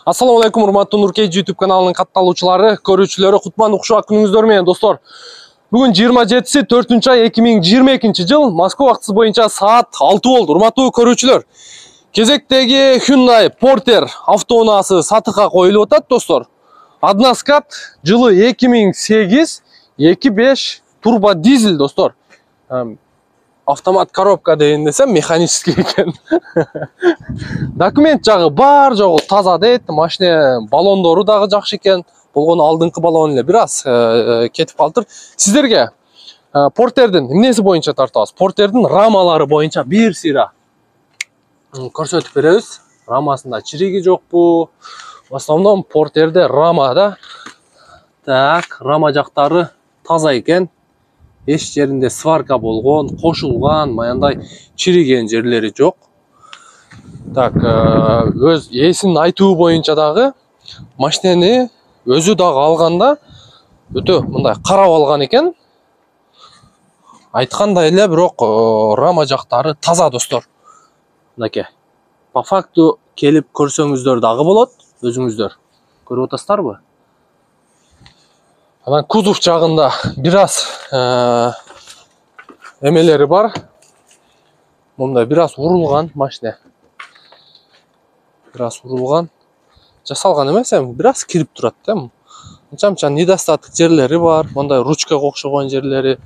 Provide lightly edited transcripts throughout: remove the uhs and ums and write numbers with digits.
Ассаламу алейкум, урматтуу Нуркейджи YouTube каналынын катталуучулары, көрүүчүлөрү, кутмандуу кушак күнүңүздөр менен достор. Бүгүн 27-4-ай 2022 жыл, Москва убактысы боюнча саат 6 болду. Урматтуу көрүүчүлөр, кезектеги Hyundai Porter автоунаасы сатыкка коюлуп атат достор. Односкат, жылы 2008, 2.5 турбо дизель достор. Автомат коробка дейин десем, механический экен. Документ жагы бар жогу таза дейт. Машина баллондору дагы жакшы экен. Болгону алдыңкы баллон эле бир аз кетип калдыр. Сиздерге Портердин эмнеси боюнча тартабыз? Портердин рамалары боюнча бир сыйра көрсөтүп беребиз. Рамасында чириги жокпу? В основном Портерде рамада так, рама жактары таза экен. Эч жеринде сварка болгон, кошулган, маяндай чириген жерлери жок. Так, өз ээсинин айтуу боюнча дагы машинени өзү дагы алганда өтө мындай карап алган экен. Айткандай эле, бирок рама жактары таза достор. Мынакей. По факту келип көрсөңүздөр дагы болот, өзүңүздөр көрүп атасыздарбы? Анан кузов жагында бир аз эмелери бар. Мындай бир аз урулган машина. Бир аз урулган. Жасалган эмес, эми бир аз кирип турат да. Анча недостаток жерлери бар, мындай ручкага окшогон жерлери.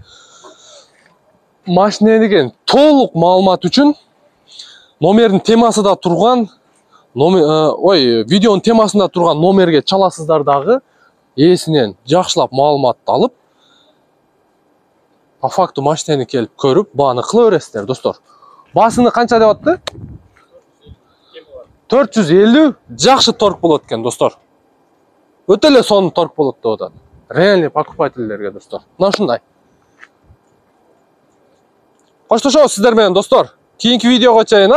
Машина деген толук маалымат үчүн номердин темасында турган, видеонун темасында турган номерге чаласыздар дагы. Ээсинен жакшылап маалыматты алып, по факту машинени келип көрүп, бааны кыла бересиздер достор. Баасыны канча деп атты? 450 жакшы торг болот экен достор. Өтө эле сонун торг болот деп атат. Реальный покупательдерге достор. Мына ушундай. Коштошобуз сиздер менен достор. Кийинки видеого чейин,